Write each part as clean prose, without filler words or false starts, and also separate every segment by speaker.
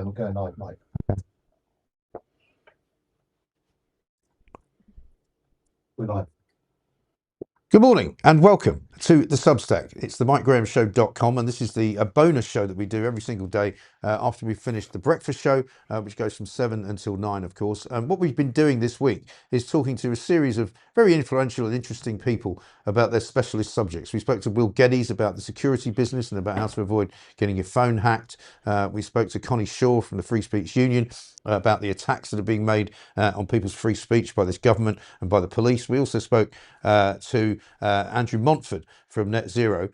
Speaker 1: We'll go live, Mike. We're live.
Speaker 2: Good morning and welcome to the Substack. It's the MikeGrahamShow.com, and this is the bonus show that we do every single day after we've finished the breakfast show, which goes from 7 until 9, of course. And what we've been doing this week is talking to a series of very influential and interesting people about their specialist subjects. We spoke to Will Geddes about the security business and about how to avoid getting your phone hacked. We spoke to Connie Shaw from the Free Speech Union about the attacks that are being made on people's free speech by this government and by the police. We also spoke to Andrew Montford from Net Zero,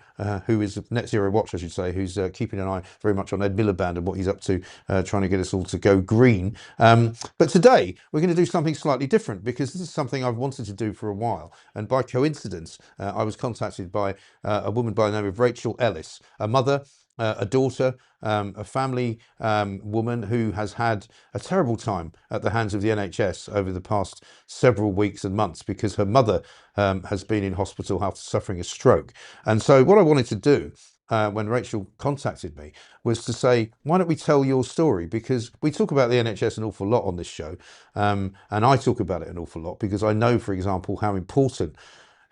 Speaker 2: who is Net Zero Watch, I should say, who's keeping an eye very much on Ed Miliband and what he's up to, trying to get us all to go green. But today we're going to do something slightly different, because this is something I've wanted to do for a while. And by coincidence, I was contacted by a woman by the name of Rachael Ellis, a mother, a daughter, a family woman who has had a terrible time at the hands of the NHS over the past several weeks and months, because her mother has been in hospital after suffering a stroke. And so what I wanted to do when Rachael contacted me was to say, why don't we tell your story? Because we talk about the NHS an awful lot on this show, and I talk about it an awful lot because I know, for example, how important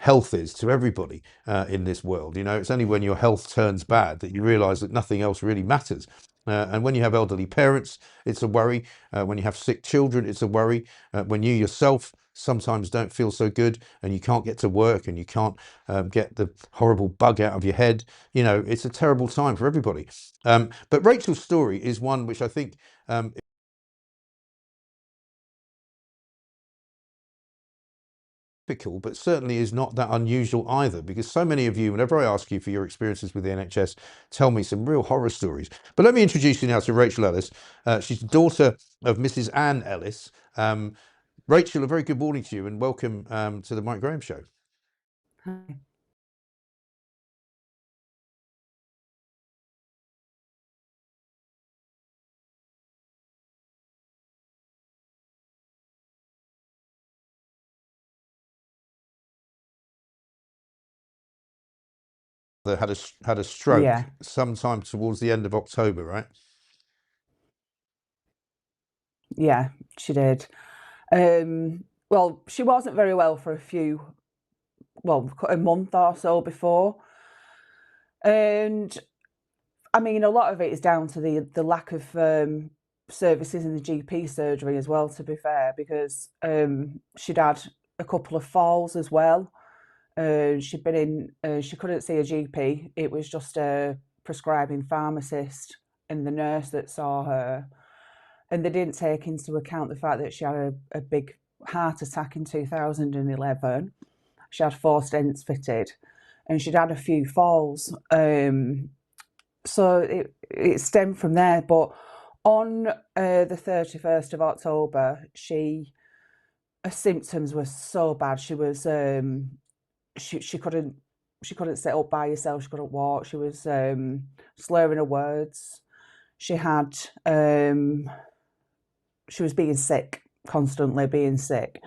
Speaker 2: health is to everybody in this world. You know, it's only when your health turns bad that you realise that nothing else really matters. And when you have elderly parents, it's a worry. When you have sick children, it's a worry. When you yourself sometimes don't feel so good and you can't get to work and you can't get the horrible bug out of your head, you know, it's a terrible time for everybody. But Rachel's story is one which I think but certainly is not that unusual either, because so many of you, whenever I ask you for your experiences with the NHS, tell me some real horror stories. But let me introduce you now to Rachael Ellis. She's the daughter of Mrs. Anne Ellis. Rachael, a very good morning to you and welcome to the Mike Graham Show.
Speaker 3: Hi.
Speaker 2: Had a stroke
Speaker 3: Yeah.
Speaker 2: sometime towards the end of October, right?
Speaker 3: Yeah, she did. Well, she wasn't very well for a month or so before. And I mean, a lot of it is down to the lack of services in the GP surgery as well, to be fair, because she'd had a couple of falls as well. She'd been in, she couldn't see a GP. It was just a prescribing pharmacist and the nurse that saw her. And they didn't take into account the fact that she had a big heart attack in 2011. She had 4 stents fitted and she'd had a few falls. So it stemmed from there. But on the 31st of October, her symptoms were so bad. She was she couldn't sit up by herself. She couldn't walk. She was slurring her words. She had she was being sick, constantly being sick.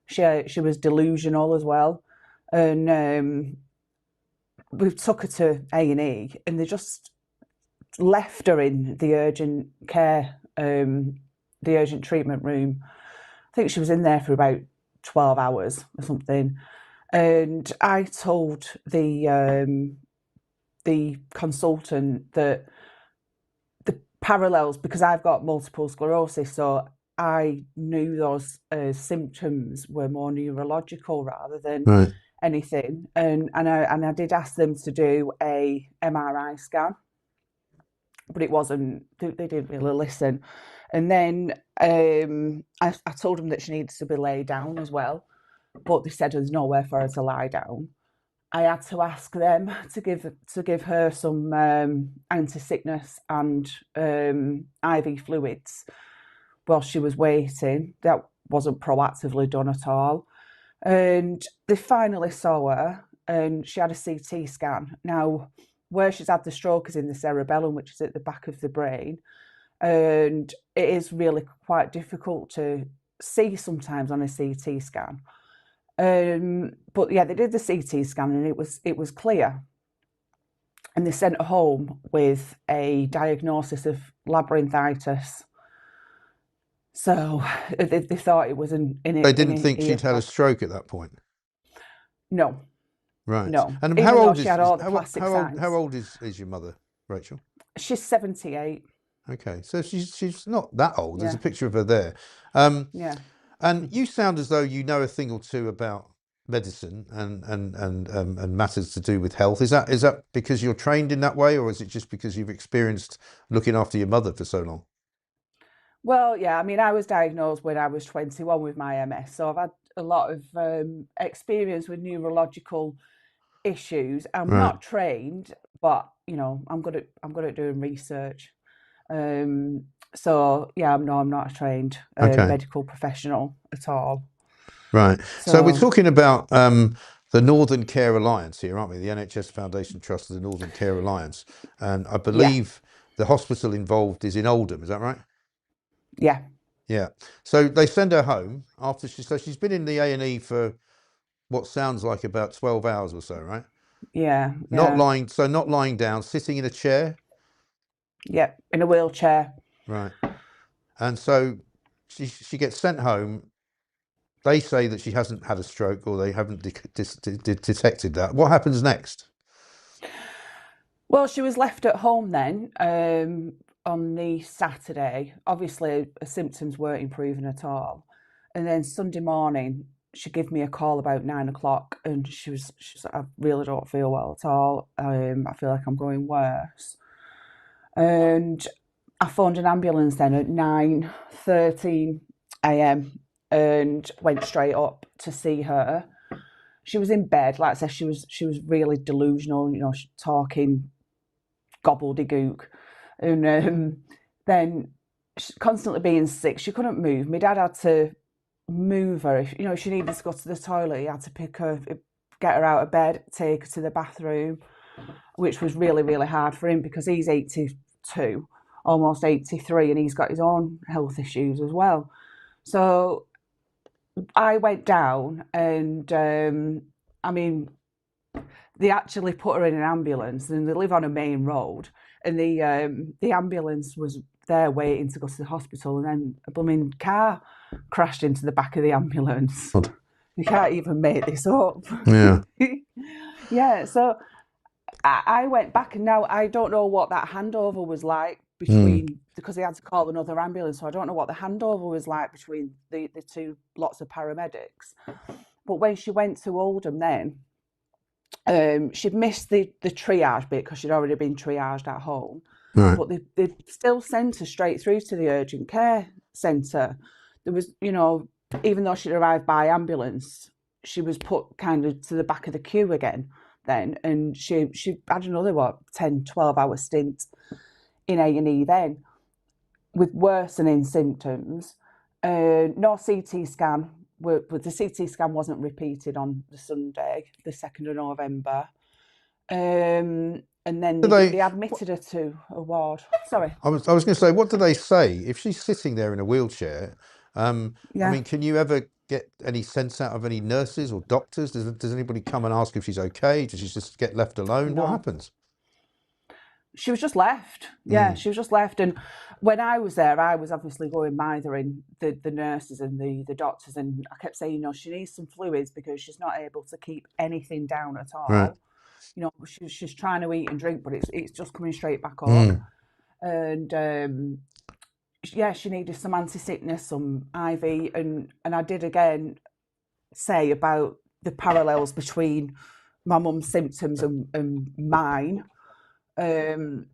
Speaker 3: She was delusional as well, and we took her to A&E, and they just left her in the urgent care, the urgent treatment room. I think she was in there for about 12 hours or something. And I told the consultant that the parallels, because I've got multiple sclerosis, so I knew those symptoms were more neurological rather than anything. And I did ask them to do a MRI scan, but it wasn't. They didn't really listen. And then I told them that she needs to be laid down as well, but they said there's nowhere for her to lie down. I had to ask them to give her some anti-sickness and IV fluids while she was waiting. That wasn't proactively done at all. And they finally saw her, and she had a CT scan. Now, where she's had the stroke is in the cerebellum, which is at the back of the brain, and it is really quite difficult to see sometimes on a CT scan. But yeah, they did the CT scan and it was clear. and they sent her home with a diagnosis of labyrinthitis. So they thought it was
Speaker 2: They didn't think she'd had a stroke at that point.
Speaker 3: No.
Speaker 2: Right.
Speaker 3: No.
Speaker 2: And
Speaker 3: Even though she had all the classic signs.
Speaker 2: how old is your mother, Rachel?
Speaker 3: She's 78.
Speaker 2: Okay, so she's not that old. There's
Speaker 3: Yeah.
Speaker 2: a picture of her there.
Speaker 3: Yeah.
Speaker 2: And you sound as though you know a thing or two about medicine and matters to do with health. Is that because you're trained in that way, or is it just because you've experienced looking after your mother for so long?
Speaker 3: Well, yeah, I mean, I was diagnosed when I was 21 with my MS, so I've had a lot of experience with neurological issues. I'm
Speaker 2: Right.
Speaker 3: not trained, but you know, I'm good at doing research. So yeah, I'm not a trained medical professional at all.
Speaker 2: Right. So we're talking about the Northern Care Alliance here, aren't we? The NHS Foundation Trust of the Northern Care Alliance, and I believe the hospital involved is in Oldham. Is that right?
Speaker 3: Yeah.
Speaker 2: Yeah. So they send her home after she's been in the A&E for what sounds like about 12 hours or so, right?
Speaker 3: Yeah.
Speaker 2: Not lying down, sitting in a chair.
Speaker 3: Yeah, in a wheelchair.
Speaker 2: Right. And so she gets sent home. They say that she hasn't had a stroke, or they haven't detected that. What happens next?
Speaker 3: Well, she was left at home then on the Saturday. Obviously, her symptoms weren't improving at all. And then Sunday morning, she gave me a call about 9 o'clock, and she was like, I really don't feel well at all. I feel like I'm going worse. And I phoned an ambulance then at 9:13 a.m. and went straight up to see her. She was in bed, like I said, she was really delusional, you know, talking gobbledygook, and then constantly being sick. She couldn't move. My dad had to move her. If she needed to go to the toilet, he had to pick her, get her out of bed, take her to the bathroom, which was really, really hard for him because he's 82, almost 83, and he's got his own health issues as well. So I went down, and I mean, they actually put her in an ambulance, and they live on a main road, and the ambulance was there waiting to go to the hospital, and then a blooming car crashed into the back of the ambulance. You can't even make this up.
Speaker 2: Yeah.
Speaker 3: Yeah, so I went back, and now I don't know what that handover was like between, because they had to call another ambulance, so I don't know what the handover was like between the two lots of paramedics. But when she went to Oldham then, she'd missed the triage bit because she'd already been triaged at home.
Speaker 2: Right.
Speaker 3: But they still sent her straight through to the urgent care centre. There was, even though she'd arrived by ambulance, she was put kind of to the back of the queue again then, and she had another 10-12 hour stint in A&E then with worsening symptoms. No CT scan, but the CT scan wasn't repeated on the Sunday, the 2nd of November. And then they admitted her to a ward. Sorry.
Speaker 2: I was going to say, what do they say if she's sitting there in a wheelchair? I mean, can you ever get any sense out of any nurses or doctors? Does anybody come and ask if she's okay? Does she just get left alone?
Speaker 3: No.
Speaker 2: What happens?
Speaker 3: She was just left. Yeah, she was just left. And when I was there, I was obviously going mithering the nurses and the doctors, and I kept saying, she needs some fluids because she's not able to keep anything down at all.
Speaker 2: Right.
Speaker 3: She's trying to eat and drink, but it's just coming straight back up. And she needed some anti-sickness, some IV, and I did again say about the parallels between my mum's symptoms and mine. And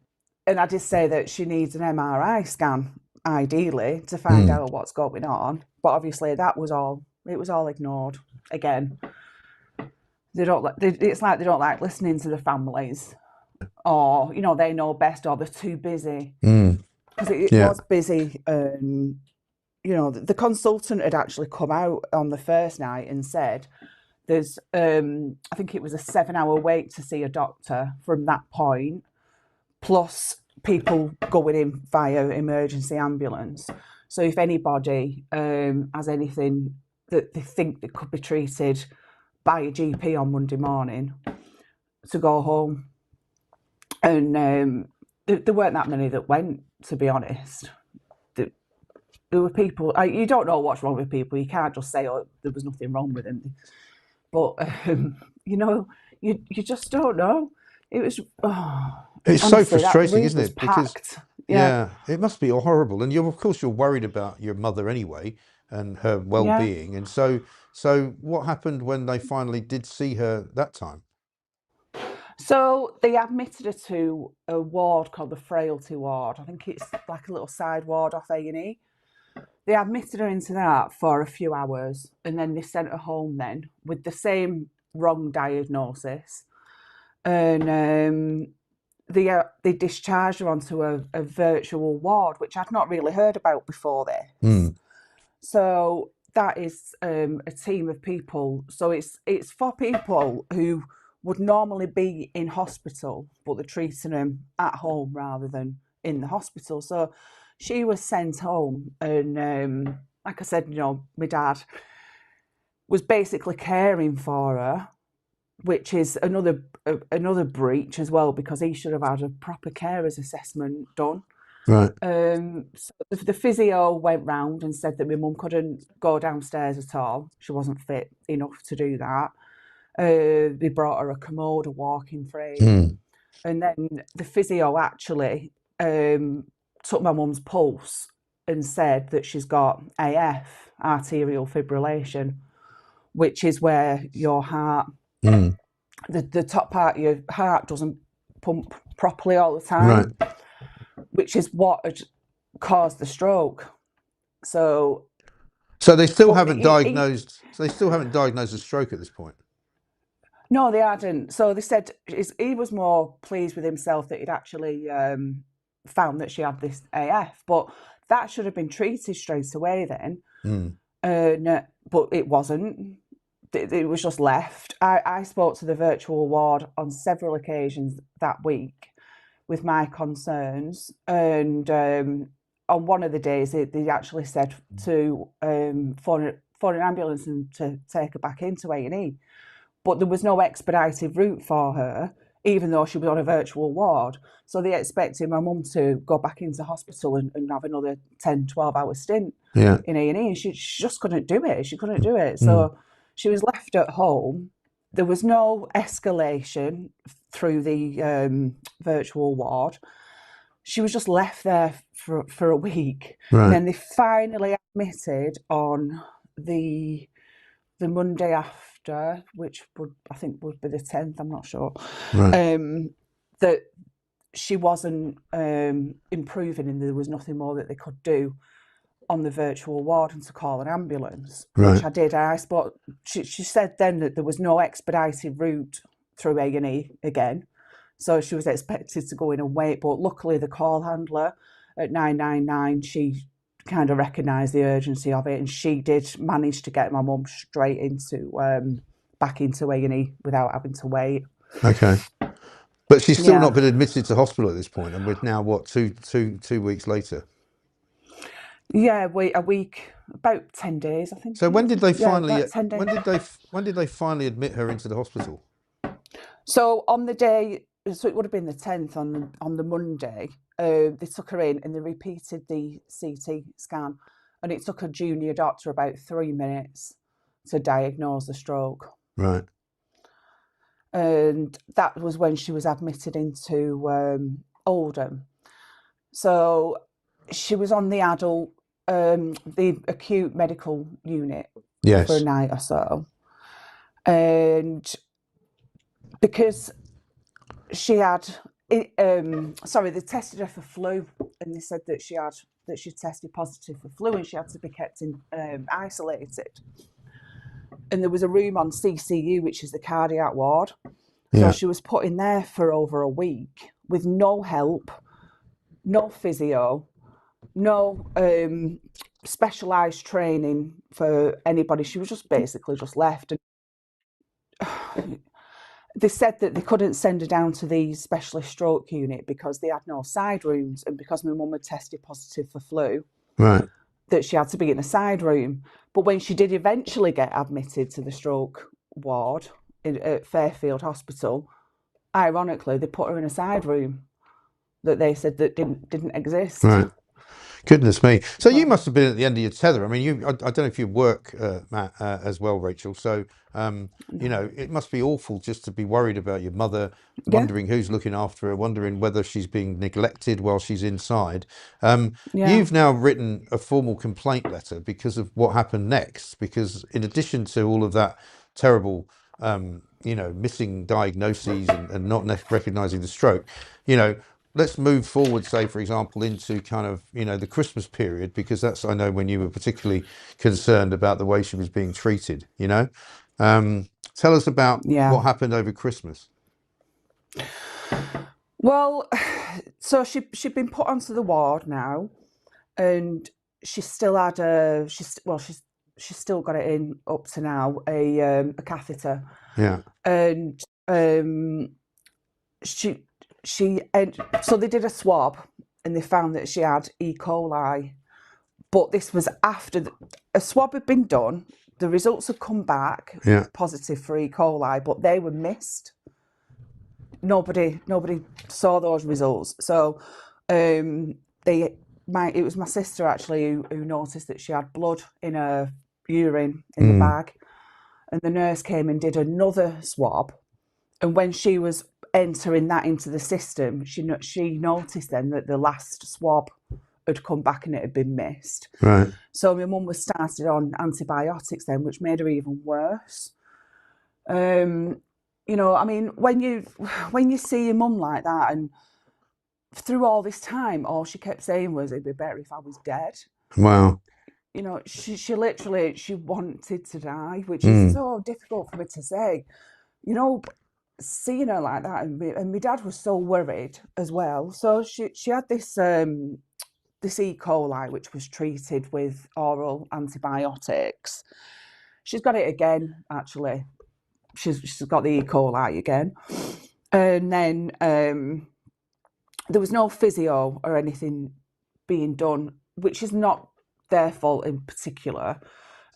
Speaker 3: I did say that she needs an MRI scan, ideally, to find out what's going on. But obviously, it was all ignored again. It's like they don't like listening to the families, or they know best, or they're too busy. Because it was busy. The consultant had actually come out on the first night and said there's I think it was a 7-hour wait to see a doctor from that point, plus people going in via emergency ambulance. So if anybody has anything that they think that could be treated by a GP on Monday morning, to go home. And there weren't that many that went, to be honest. There were people, you don't know what's wrong with people. You can't just say, oh, there was nothing wrong with them. But, you know, you just don't know. It was,
Speaker 2: it's
Speaker 3: honestly,
Speaker 2: so frustrating,
Speaker 3: that
Speaker 2: isn't
Speaker 3: was
Speaker 2: it? Because,
Speaker 3: packed.
Speaker 2: yeah, it must be horrible. And of course, you're worried about your mother anyway and her
Speaker 3: Yeah.
Speaker 2: well-being. And so what happened when they finally did see her that time?
Speaker 3: So they admitted her to a ward called the Frailty Ward. I think it's like a little side ward off A&E. They admitted her into that for a few hours, and then they sent her home then with the same wrong diagnosis. And they discharged her onto a virtual ward, which I'd not really heard about before this.
Speaker 2: Mm.
Speaker 3: So that is a team of people. So it's for people who would normally be in hospital, but they're treating them at home rather than in the hospital. So she was sent home, and like I said, my dad was basically caring for her, which is another breach as well, because he should have had a proper carers assessment done.
Speaker 2: Right.
Speaker 3: So the physio went round and said that my mum couldn't go downstairs at all. She wasn't fit enough to do that. They brought her a commode, a walking frame. And then the physio actually took my mum's pulse and said that she's got AF, arterial fibrillation, which is where your heart, the top part of your heart doesn't pump properly all the time, right, which is what had caused the stroke. So
Speaker 2: they still haven't diagnosed. So they still haven't diagnosed a stroke at this point.
Speaker 3: No, they hadn't. So they said he was more pleased with himself that he'd actually found that she had this AF, but that should have been treated straight away then. But it wasn't. It was just left. I spoke to the virtual ward on several occasions that week with my concerns, and on one of the days they actually said to phone an ambulance and to take her back into A&E. But there was no expedited route for her, even though she was on a virtual ward. So they expected my mum to go back into hospital and have another 10, 12-hour stint in A&E. And she just couldn't do it. She couldn't do it. So she was left at home. There was no escalation through the virtual ward. She was just left there for a week. Right. And then they finally admitted on the Monday after, which I think would be the 10th, I'm not sure, right, that she wasn't improving and there was nothing more that they could do on the virtual ward and to call an ambulance, right, which I did. She said then that there was no expedited route through A&E again, so she was expected to go in and wait, but luckily the call handler at 999, she kind of recognised the urgency of it, and she did manage to get my mum straight into back into A&E without having to wait.
Speaker 2: Okay, but she's still not been admitted to hospital at this point, and we're now what, two weeks later.
Speaker 3: Yeah, a week, about 10 days, I think.
Speaker 2: So when did they finally? When did they finally admit her into the hospital?
Speaker 3: So on the day, so it would have been the 10th on the Monday. They took her in and they repeated the CT scan, and it took a junior doctor about 3 minutes to diagnose the stroke.
Speaker 2: Right.
Speaker 3: And that was when she was admitted into Oldham. So she was on the adult, the acute medical unit, yes, for a night or so. And because she had, they tested her for flu, and they said that she tested positive for flu, and she had to be kept isolated. And there was a room on CCU, which is the cardiac ward. So she was put in there for over a week with no help, no physio, no specialised training for anybody. She was just basically just left. And they said that they couldn't send her down to the specialist stroke unit because they had no side rooms, and because my mum had tested positive for flu, right, that she had to be in a side room. But when she did eventually get admitted to the stroke ward at Fairfield Hospital, ironically, they put her in a side room that they said that didn't exist.
Speaker 2: Right. Goodness me. So you must have been at the end of your tether. I mean, I don't know if you work, Matt, as well, Rachel. So, you know, it must be awful just to be worried about your mother,
Speaker 3: Yeah.
Speaker 2: wondering who's looking after her, wondering whether she's being neglected while she's inside.
Speaker 3: Yeah.
Speaker 2: You've now written a formal complaint letter because of what happened next, because in addition to all of that terrible, you know, missing diagnoses and not recognizing the stroke, you know, let's move forward, say, for example, into kind of, you know, the Christmas period, because that's, I know, when you were particularly concerned about the way she was being treated, you know. Tell us about
Speaker 3: Yeah.
Speaker 2: what happened over Christmas.
Speaker 3: Well, so she'd been put onto the ward now, and she still had she's still got it in up to now, a catheter.
Speaker 2: Yeah.
Speaker 3: And so they did a swab and they found that she had E. coli, but this was after a swab had been done. The results had come back positive for E. coli, but they were missed. Nobody saw those results. So it was my sister actually who noticed that she had blood in her urine in the bag, and the nurse came and did another swab. And when she was entering that into the system, she noticed then that the last swab had come back and it had been missed.
Speaker 2: Right.
Speaker 3: So my mum was started on antibiotics then, which made her even worse. You know, I mean, when you see your mum like that, and through all this time, all she kept saying was, "It'd be better if I was dead."
Speaker 2: Wow.
Speaker 3: You know, she literally wanted to die, which is so difficult for me to say. You know, seeing her like that, and my dad was so worried as well. So she had this this E. coli, which was treated with oral antibiotics. She's got it again, actually. She's got the E. coli again, and then there was no physio or anything being done, which is not their fault in particular.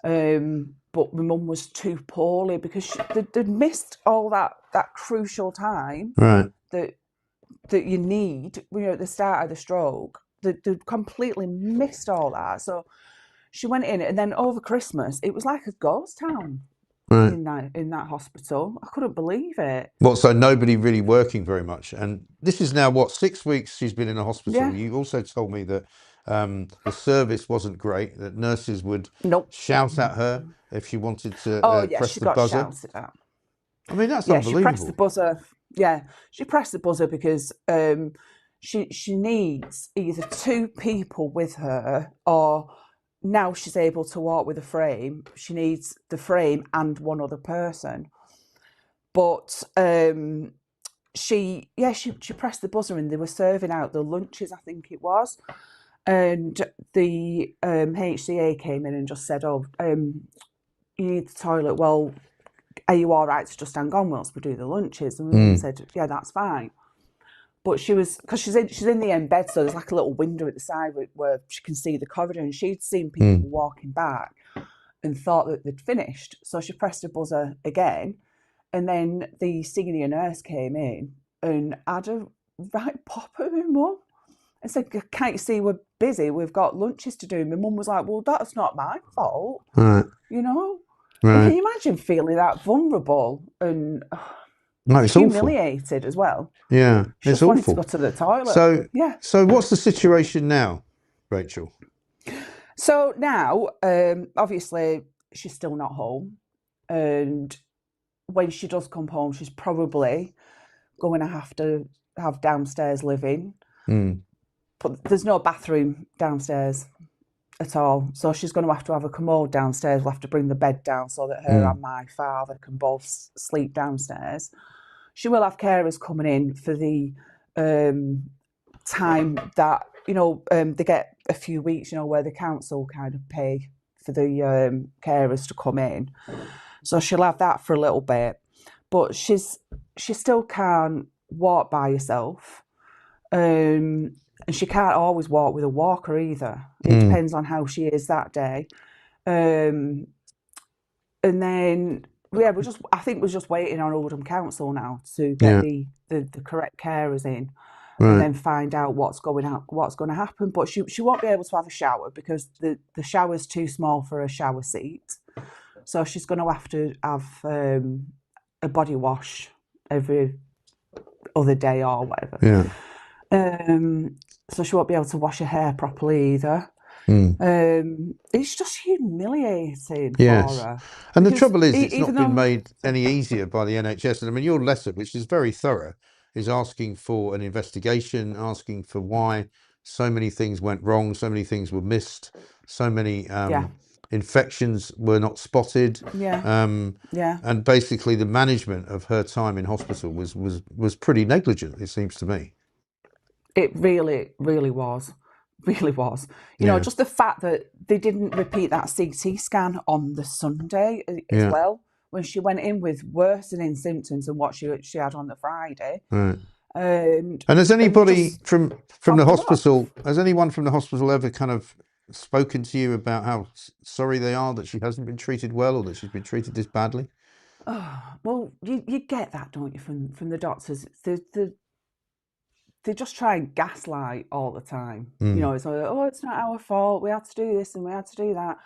Speaker 3: But my mum was too poorly because they'd missed all that crucial time that you need, you know, at the start of the stroke. They'd completely missed all that. So she went in, and then over Christmas, it was like a ghost town in that hospital. I couldn't believe it.
Speaker 2: Well, so nobody really working very much. And this is now, what, 6 weeks she's been in a hospital.
Speaker 3: Yeah.
Speaker 2: You also told me that the service wasn't great, that nurses would
Speaker 3: Nope.
Speaker 2: shout at her if she wanted to press
Speaker 3: she
Speaker 2: the
Speaker 3: got
Speaker 2: buzzer.
Speaker 3: shouted at.
Speaker 2: I mean, that's
Speaker 3: Yeah, she pressed the
Speaker 2: unbelievable.
Speaker 3: buzzer. Yeah, she pressed the buzzer because she needs either two people with her, or now she's able to walk with a frame, she needs the frame and one other person. But she pressed the buzzer and they were serving out the lunches, I think it was. And the HCA came in and just said, "Oh, you need the toilet. Well, are you all right to just hang on whilst we do the lunches?" And my mum said, "Yeah, that's fine." But she was, because she's in the end bed, so there's like a little window at the side where she can see the corridor, and she'd seen people walking back and thought that they'd finished. So she pressed a buzzer again, and then the senior nurse came in and had a right pop at my mum and said, "Can't you see we're busy? We've got lunches to do." And my mum was like, "Well, that's not my fault." You know? And can you imagine feeling that vulnerable and
Speaker 2: it's
Speaker 3: humiliated
Speaker 2: awful.
Speaker 3: as well?
Speaker 2: Yeah,
Speaker 3: she
Speaker 2: it's
Speaker 3: just wanted
Speaker 2: awful.
Speaker 3: to go to the toilet.
Speaker 2: So what's the situation now, Rachel?
Speaker 3: So now, obviously, she's still not home. And when she does come home, she's probably going to have downstairs living. But there's no bathroom downstairs at all. So she's going to have a commode downstairs. We'll have to bring the bed down so that her and my father can both sleep downstairs. She will have carers coming in for the time that, you know, they get a few weeks, you know, where the council kind of pay for the carers to come in. So she'll have that for a little bit. But she still can't walk by herself. And she can't always walk with a walker either. It depends on how she is that day. And then yeah, I think we're just waiting on Oldham Council now to get the correct carers in, and then find out what's going to happen. But she won't be able to have a shower because the shower's too small for a shower seat. So she's going to have a body wash every other day or whatever.
Speaker 2: Yeah.
Speaker 3: So she won't be able to wash her hair properly either. It's just humiliating for her.
Speaker 2: And the trouble is, it's not been made any easier by the NHS. And I mean, your letter, which is very thorough, is asking for an investigation, asking for why so many things went wrong, so many things were missed, so many infections were not spotted. And basically the management of her time in hospital was pretty negligent, it seems to me.
Speaker 3: It really, really was. Really was. You know, just the fact that they didn't repeat that CT scan on the Sunday as well, when she went in with worsening symptoms than what she had on the Friday.
Speaker 2: Right. And has anybody from the hospital, has anyone from the hospital ever kind of spoken to you about how sorry they are that she hasn't been treated well or that she's been treated this badly?
Speaker 3: Oh, well, you get that, don't you, from the doctors? They just try and gaslight all the time. You know, it's like, oh, it's not our fault. We had to do this and we had to do that.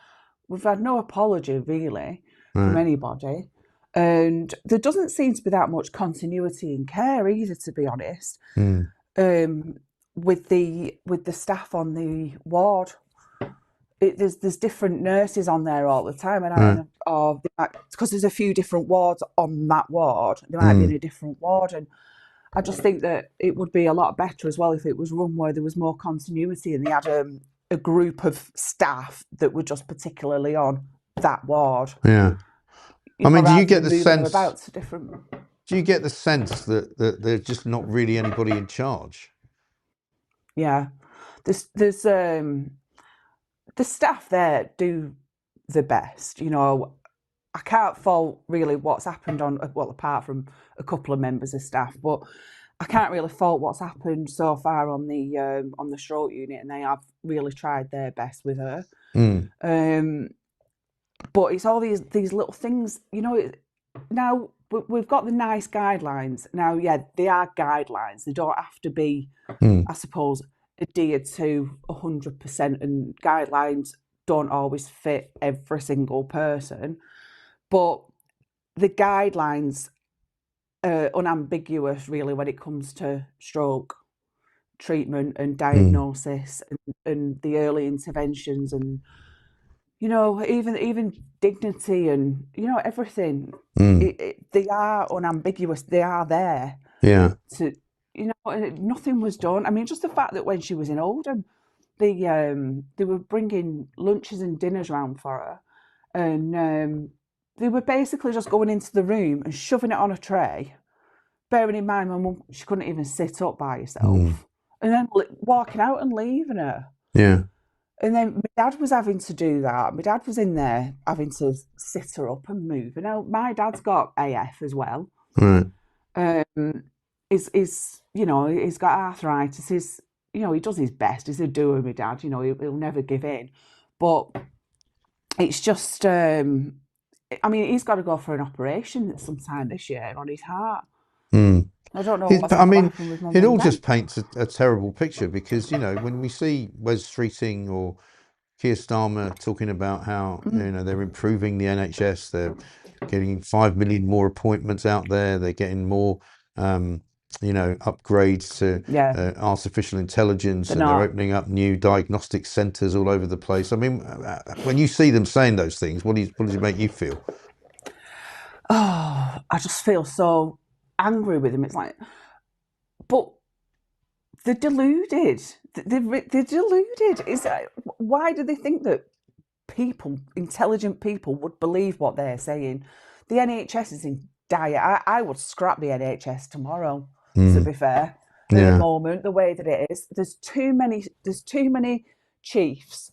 Speaker 3: We've had no apology, really, from anybody. And there doesn't seem to be that much continuity in care either, to be honest, with the staff on the ward. There's different nurses on there all the time, and because there's a few different wards on that ward, they might be in a different ward, and I just think that it would be a lot better as well if it was run where there was more continuity and they had a group of staff that were just particularly on that ward.
Speaker 2: Yeah. I mean, do you get the sense? Do you get the sense that there's just not really anybody in charge?
Speaker 3: Yeah, there's the staff there do the best. You know, I can't fault really what's happened apart from a couple of members of staff, but I can't really fault what's happened so far on the stroke unit, and they have really tried their best with her. But it's all these little things, you know. Now we've got the nice guidelines. Now, yeah, they are guidelines. They don't have to be, I suppose, adhered to 100%, and guidelines don't always fit every single person. But the guidelines are unambiguous, really, when it comes to stroke treatment and diagnosis and the early interventions, and you know, even dignity and, you know, everything. They are unambiguous. They are there.
Speaker 2: Yeah.
Speaker 3: To, you know, nothing was done. I mean, just the fact that when she was in Oldham, they were bringing lunches and dinners around for her, and they were basically just going into the room and shoving it on a tray. Bearing in mind, my mum, she couldn't even sit up by herself, and then walking out and leaving her.
Speaker 2: Yeah.
Speaker 3: And then my dad was having to do that. My dad was in there having to sit her up and move. And now my dad's got AF as well.
Speaker 2: Right.
Speaker 3: You know, he's got arthritis. You know, he does his best. He's a doer, my dad. You know, he'll never give in. But it's just, I mean, he's got to go for an operation sometime this year on his heart. I don't know.
Speaker 2: It all just paints a terrible picture because, you know, when we see Wes Streeting or Keir Starmer talking about how, you know, they're improving the NHS, they're getting 5 million more appointments out there, they're getting more, you know, upgrades to artificial intelligence, and they're opening up new diagnostic centres all over the place. I mean, when you see them saying those things, what does it make you feel?
Speaker 3: Oh, I just feel so angry with them. It's like, but they're deluded. They're deluded. Is that, why do they think that intelligent people would believe what they're saying? The NHS is in dire. I would scrap the NHS tomorrow, to be fair. At the moment, the way that it is, there's too many chiefs,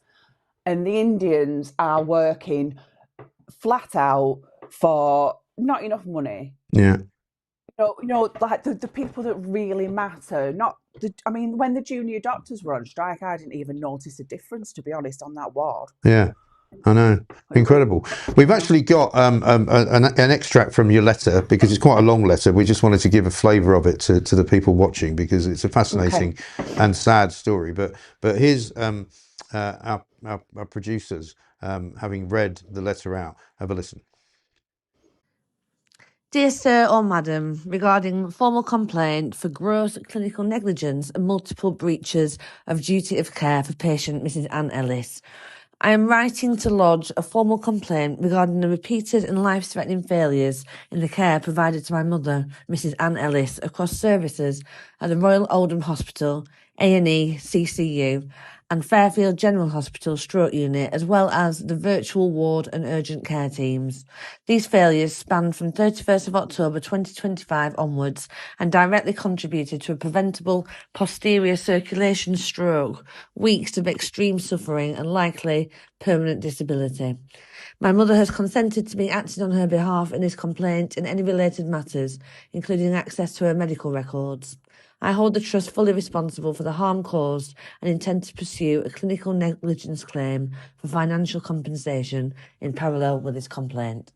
Speaker 3: and the Indians are working flat out for not enough money.
Speaker 2: Yeah.
Speaker 3: You know, like the people that really matter. I mean, when the junior doctors were on strike, I didn't even notice a difference, to be honest, on that ward.
Speaker 2: Yeah. I know, incredible. We've actually got an extract from your letter because it's quite a long letter. We just wanted to give a flavour of it to the people watching because it's a fascinating and sad story. But here's our producers having read the letter out. Have a listen.
Speaker 4: Dear Sir or Madam, regarding formal complaint for gross clinical negligence and multiple breaches of duty of care for patient Mrs. Anne Ellis, I am writing to lodge a formal complaint regarding the repeated and life-threatening failures in the care provided to my mother, Mrs. Anne Ellis, across services at the Royal Oldham Hospital, A&E, CCU, and Fairfield General Hospital Stroke Unit, as well as the virtual ward and urgent care teams. These failures spanned from 31st of October 2025 onwards and directly contributed to a preventable posterior circulation stroke, weeks of extreme suffering and likely permanent disability. My mother has consented to be acted on her behalf in this complaint and any related matters, including access to her medical records. I hold the Trust fully responsible for the harm caused and intend to pursue a clinical negligence claim for financial compensation in parallel with this complaint.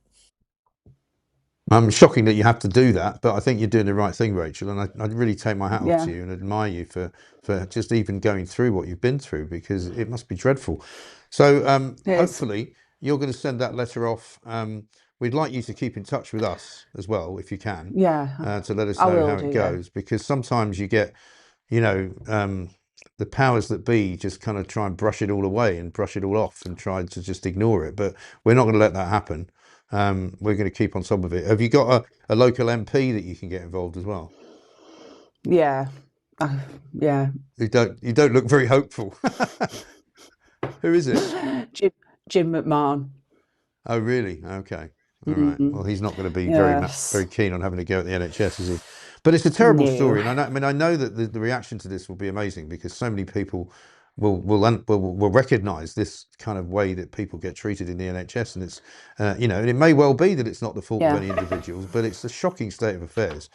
Speaker 2: Shocking that you have to do that, but I think you're doing the right thing, Rachel, and I really take my hat off to you and admire you for just even going through what you've been through, because it must be dreadful. So hopefully you're going to send that letter off. We'd like you to keep in touch with us as well, if you can, to let us know how it goes, because sometimes you get, you know, the powers that be just kind of try and brush it all away and brush it all off and try to just ignore it, but we're not going to let that happen. We're going to keep on top of it. Have you got a local MP that you can get involved as well?
Speaker 3: Yeah.
Speaker 2: You don't look very hopeful. Who is it?
Speaker 3: Jim McMahon.
Speaker 2: Oh, really? Okay. All right. Well, he's not going to be very keen on having to go at the NHS, is he? But it's a terrible story, and I know that the reaction to this will be amazing because so many people will recognise this kind of way that people get treated in the NHS, and it's you know, and it may well be that it's not the fault of any individuals, but it's a shocking state of affairs.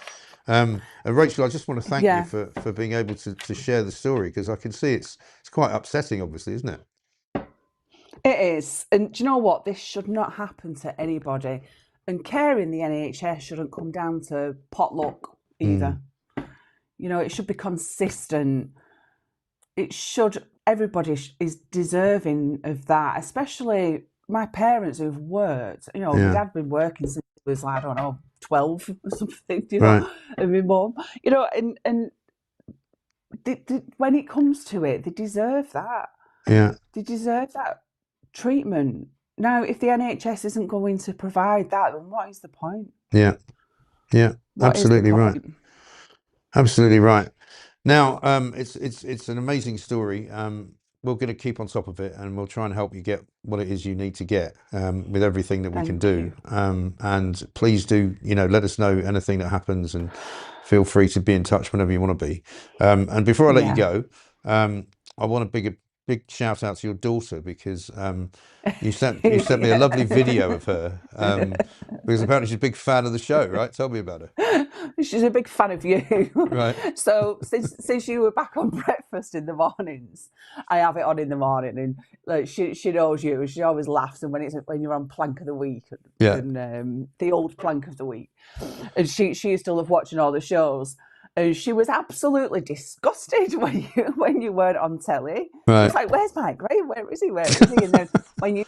Speaker 2: And Rachel, I just want to thank you for being able to share the story, because I can see it's quite upsetting, obviously, isn't it?
Speaker 3: It is. And do you know what? This should not happen to anybody. And care in the NHS shouldn't come down to potluck either. You know, it should be consistent. It should, everybody is deserving of that, especially my parents who've worked. You know, my dad been working since he was, I don't know, 12 or something, you know, and my mum, you know, and when it comes to it, they deserve that.
Speaker 2: Yeah.
Speaker 3: They deserve that treatment. Now, if the NHS isn't going to provide that, then what is the point?
Speaker 2: Yeah. Absolutely right. Absolutely right. Now, it's an amazing story. We're going to keep on top of it, and we'll try and help you get what it is you need to get with everything that we can do. And please do, you know, let us know anything that happens, and feel free to be in touch whenever you want to be. And before I let you go, I want a big shout out to your daughter, because you sent me a lovely video of her, because apparently she's a big fan of the show, right? Tell me about her.
Speaker 3: She's a big fan of you.
Speaker 2: Right.
Speaker 3: So since you were back on breakfast in the mornings, I have it on in the morning, and like she knows you. She always laughs, and when you're on plank of the week, and the old plank of the week, and she used to love watching all the shows. And she was absolutely disgusted when you weren't on telly. Right. She was like, "Where's Mike Gray? Where is he? Where is he?" And then when you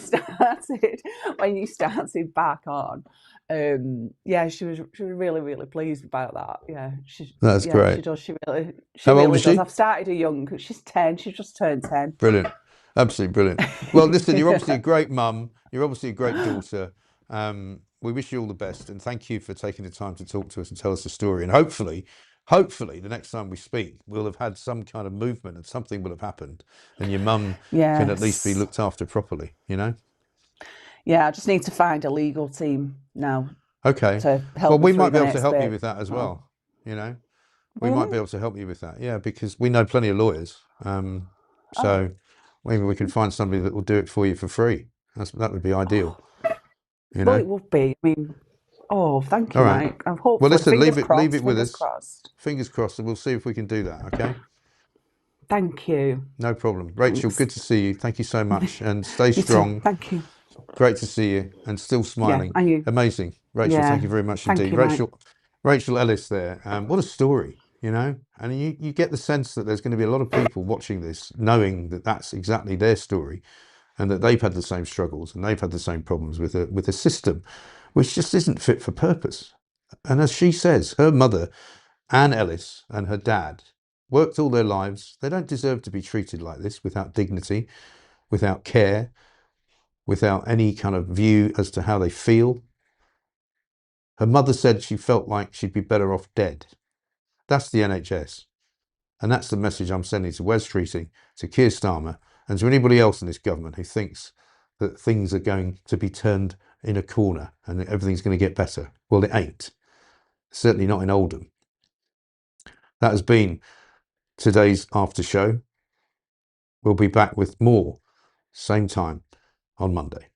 Speaker 3: started back on, she was really, really pleased about that. Yeah,
Speaker 2: that's great.
Speaker 3: She does. She really
Speaker 2: does.
Speaker 3: She? I've started her young. She's 10. She just turned 10.
Speaker 2: Brilliant, absolutely brilliant. Well, listen, you're obviously a great mum. You're obviously a great daughter. We wish you all the best, and thank you for taking the time to talk to us and tell us the story. And hopefully the next time we speak, we'll have had some kind of movement and something will have happened, and your mum can at least be looked after properly, you know?
Speaker 3: Yeah, I just need to find a legal team now.
Speaker 2: Okay.
Speaker 3: To help
Speaker 2: well, we might be able
Speaker 3: to
Speaker 2: help you with that as well, you know? We might be able to help you with that, yeah, because we know plenty of lawyers. So maybe we can find somebody that will do it for you for free. That would be ideal. You know?
Speaker 3: Well, it would be. I mean, thank you,
Speaker 2: right.
Speaker 3: Mike. I'm hopeful.
Speaker 2: Well, listen, leave it
Speaker 3: crossed,
Speaker 2: with us.
Speaker 3: Crossed.
Speaker 2: Fingers crossed, and we'll see if we can do that. Okay.
Speaker 3: Thank you.
Speaker 2: No problem. Rachel,
Speaker 3: Thanks.
Speaker 2: good to see you. Thank you so much. And stay
Speaker 3: You too.
Speaker 2: strong.
Speaker 3: Thank you.
Speaker 2: Great to see you. And still smiling.
Speaker 3: Yeah, and you.
Speaker 2: Amazing. Rachel, thank you very much
Speaker 3: Thank
Speaker 2: indeed.
Speaker 3: you, Mike.
Speaker 2: Rachel Ellis there. What a story, you know? And you get the sense that there's going to be a lot of people watching this knowing that that's exactly their story and that they've had the same struggles and they've had the same problems with a system which just isn't fit for purpose. And as she says, her mother, Anne Ellis, and her dad worked all their lives. They don't deserve to be treated like this, without dignity, without care, without any kind of view as to how they feel. Her mother said she felt like she'd be better off dead. That's the NHS. And that's the message I'm sending to Wes Streeting, to Keir Starmer, and to anybody else in this government who thinks that things are going to be turned in a corner and everything's going to get better. Well, it ain't. Certainly not in Oldham. That has been today's after show. We'll be back with more, same time on Monday.